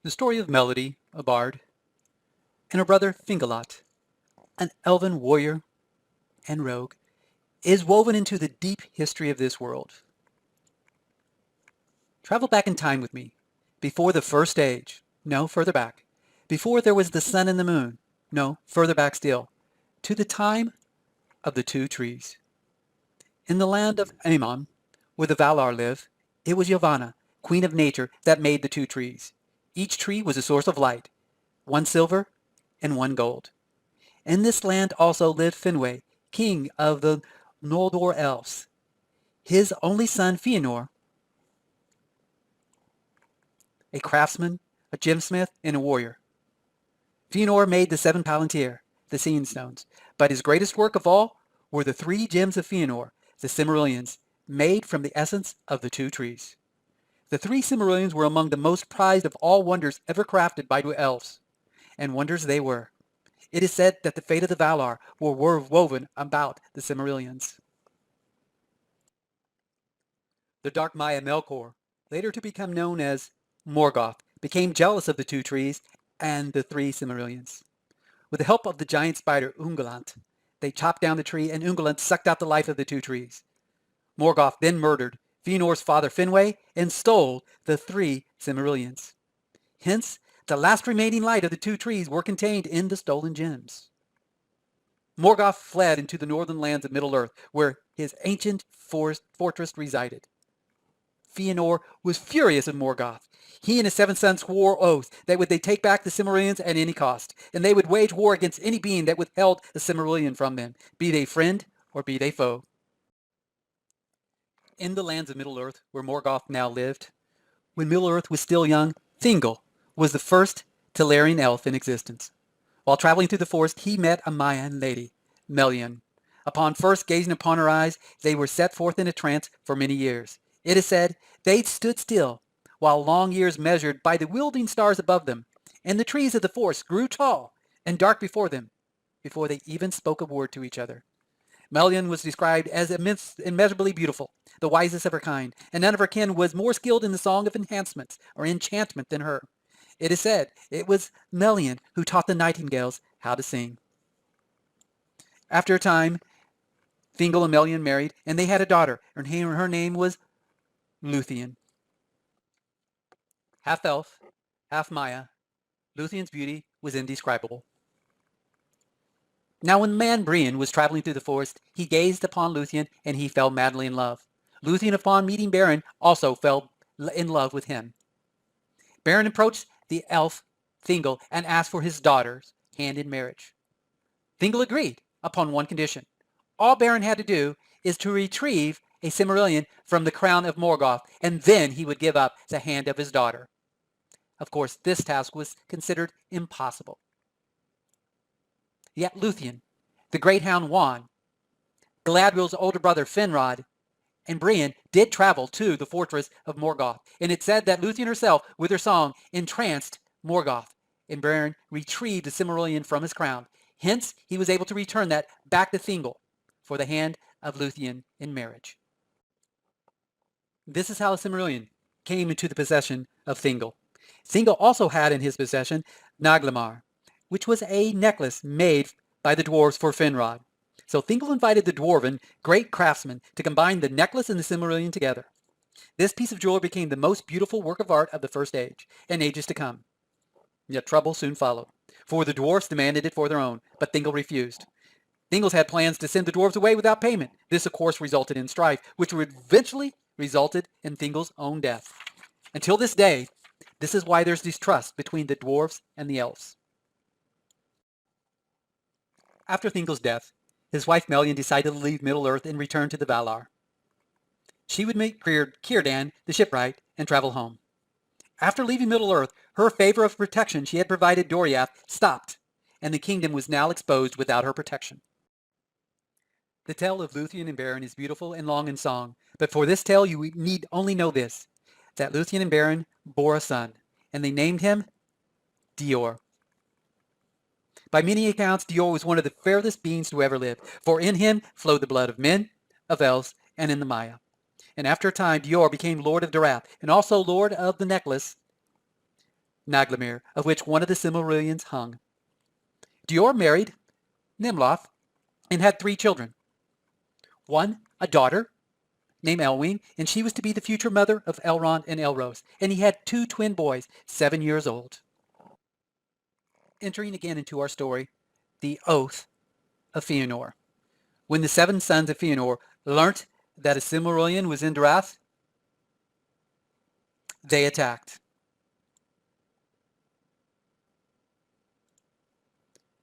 The story of Melody, a bard, and her brother Fingalot, an elven warrior and rogue, is woven into the deep history of this world. Travel back in time with me, before the first age, no, further back, before there was the sun and the moon, no, further back still, to the time of the two trees. In the land of Aemon, where the Valar live, it was Yavanna, queen of nature, that made the two trees. Each tree was a source of light, one silver and one gold. In this land also lived Finwë, king of the Noldor elves. His only son Fëanor, a craftsman, a gemsmith, and a warrior. Fëanor made the seven Palantir, the Seeing Stones, but his greatest work of all were the three gems of Fëanor, the Silmarillions, made from the essence of the two trees. The three Silmarillions were among the most prized of all wonders ever crafted by the elves, and wonders they were. It is said that the fate of the Valar were woven about the Silmarillions. The Dark Maya Melkor, later to become known as Morgoth, became jealous of the two trees and the three Silmarillions. With the help of the giant spider Ungoliant, they chopped down the tree, and Ungoliant sucked out the life of the two trees. Morgoth then murdered Fëanor's father Finwë and stole the three Silmarillions. Hence, the last remaining light of the two trees were contained in the stolen gems. Morgoth fled into the northern lands of Middle-earth, where his ancient fortress resided. Fëanor was furious with Morgoth. He and his seven sons swore oaths that would they take back the Silmarillions at any cost, and they would wage war against any being that withheld a Silmarillion from them, be they friend or be they foe. In the lands of Middle-earth, where Morgoth now lived, when Middle-earth was still young, Thingol was the first Telerian elf in existence. While traveling through the forest, he met a Mayan lady, Melian. Upon first gazing upon her eyes, they were set forth in a trance for many years. It is said they stood still, while long years measured by the wielding stars above them, and the trees of the forest grew tall and dark before them, before they even spoke a word to each other. Melian was described as immeasurably beautiful, the wisest of her kind, and none of her kin was more skilled in the song of enhancements or enchantment than her. It is said it was Melian who taught the nightingales how to sing. After a time, Thingol and Melian married, and they had a daughter, and her name was Luthien. Half elf, half Maya, Luthien's beauty was indescribable. Now when the man Brian was traveling through the forest, he gazed upon Luthien, and he fell madly in love. Luthien, upon meeting Beren, also fell in love with him. Beren approached the elf Thingol and asked for his daughter's hand in marriage. Thingol agreed upon one condition. All Beren had to do is to retrieve a Silmarillion from the crown of Morgoth, and then he would give up the hand of his daughter. Of course, this task was considered impossible. Yet Luthien, the great hound Juan, Galadriel's older brother Finrod, and Brian did travel to the fortress of Morgoth, and it said that Luthien herself, with her song, entranced Morgoth, and Beren retrieved the Silmarillion from his crown. Hence, he was able to return that back to Thingol for the hand of Luthien in marriage. This is how the Silmarillion came into the possession of Thingol. Thingol also had in his possession Naglamar, which was a necklace made by the dwarves for Finrod. So Thingol invited the dwarven great craftsman to combine the necklace and the Silmarillion together. This piece of jewelry became the most beautiful work of art of the First Age, and ages to come. Yet trouble soon followed, for the dwarfs demanded it for their own, but Thingol refused. Thingol had plans to send the dwarves away without payment. This, of course, resulted in strife, which would eventually resulted in Thingol's own death. Until this day, this is why there's distrust between the dwarves and the elves. After Thingol's death, his wife Melian decided to leave Middle-earth and return to the Valar. She would meet Círdan, the shipwright, and travel home. After leaving Middle-earth, her favor of protection she had provided Doriath stopped, and the kingdom was now exposed without her protection. The tale of Luthien and Beren is beautiful and long in song, but for this tale you need only know this, that Luthien and Beren bore a son, and they named him Dior. By many accounts, Dior was one of the fairest beings to ever live, for in him flowed the blood of men, of elves, and in the Maya. And after a time, Dior became Lord of Darath, and also Lord of the Necklace, Naglamir, of which one of the Silmarillions hung. Dior married Nimloth and had 3 children. One, a daughter named Elwing, and she was to be the future mother of Elrond and Elros. And he had 2 twin boys, 7 years old. Entering again into our story, the oath of Fëanor. When the 7 sons of Fëanor learnt that a Silmarillion was in Darath, they attacked.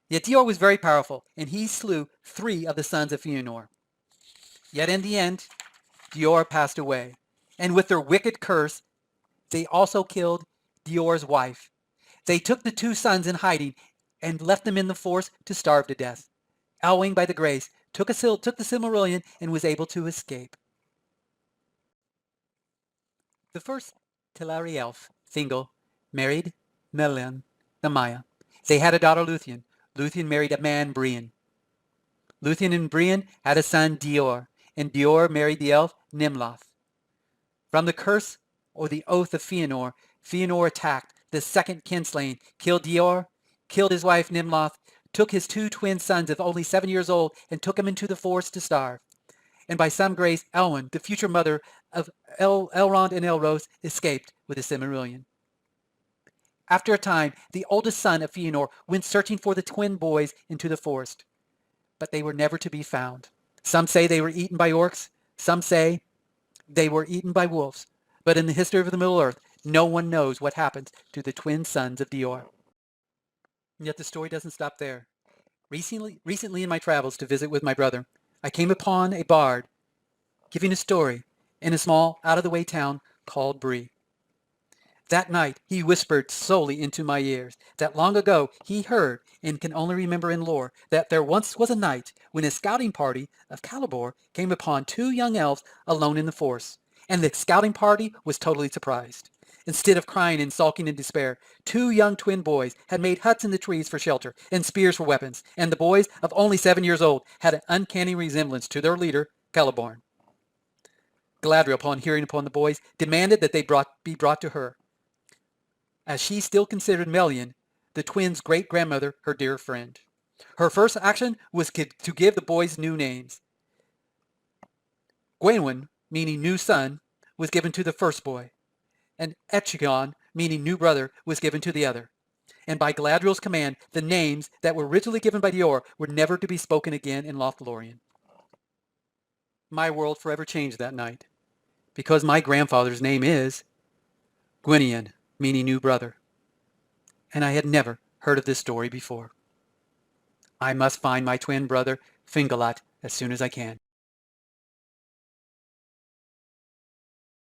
Yet Dior was very powerful, and he slew 3 of the sons of Fëanor. Yet in the end, Dior passed away, and with their wicked curse, they also killed Dior's wife. They took the 2 sons in hiding and left them in the forest to starve to death. Elwing, by the grace, took the Silmarillion and was able to escape. The first Telari elf, Thingol, married Melin, the Maya. They had a daughter, Luthien. Luthien married a man, Brian. Luthien and Brian had a son, Dior, and Dior married the elf, Nimloth. From the curse or the oath of Fëanor, Fëanor attacked the second kinslaying, killed Dior, killed his wife Nimloth, took his 2 twin sons of only 7 years old, and took them into the forest to starve. And by some grace, Elwyn, the future mother of Elrond and Elros, escaped with the Silmarillion. After a time, the oldest son of Fëanor went searching for the twin boys into the forest, but they were never to be found. Some say they were eaten by orcs, some say they were eaten by wolves, but in the history of the Middle-earth, no one knows what happened to the twin sons of Dior. And yet the story doesn't stop there. Recently in my travels to visit with my brother, I came upon a bard giving a story in a small, out-of-the-way town called Bree. That night he whispered solely into my ears that long ago he heard, and can only remember in lore, that there once was a night when a scouting party of Celeborn came upon 2 young elves alone in the forest, and the scouting party was totally surprised. Instead of crying and sulking in despair, 2 young twin boys had made huts in the trees for shelter and spears for weapons, and the boys, of only 7 years old, had an uncanny resemblance to their leader, Celeborn. Galadriel, upon hearing upon the boys, demanded that they be brought to her, as she still considered Melian, the twins' great-grandmother, her dear friend. Her first action was to give the boys new names. Gwenwyn, meaning new son, was given to the first boy, and Echigon, meaning new brother, was given to the other. And by Galadriel's command, the names that were originally given by Dior were never to be spoken again in Lothlorien. My world forever changed that night, because my grandfather's name is Gwynion, meaning new brother, and I had never heard of this story before. I must find my twin brother, Fingalot, as soon as I can.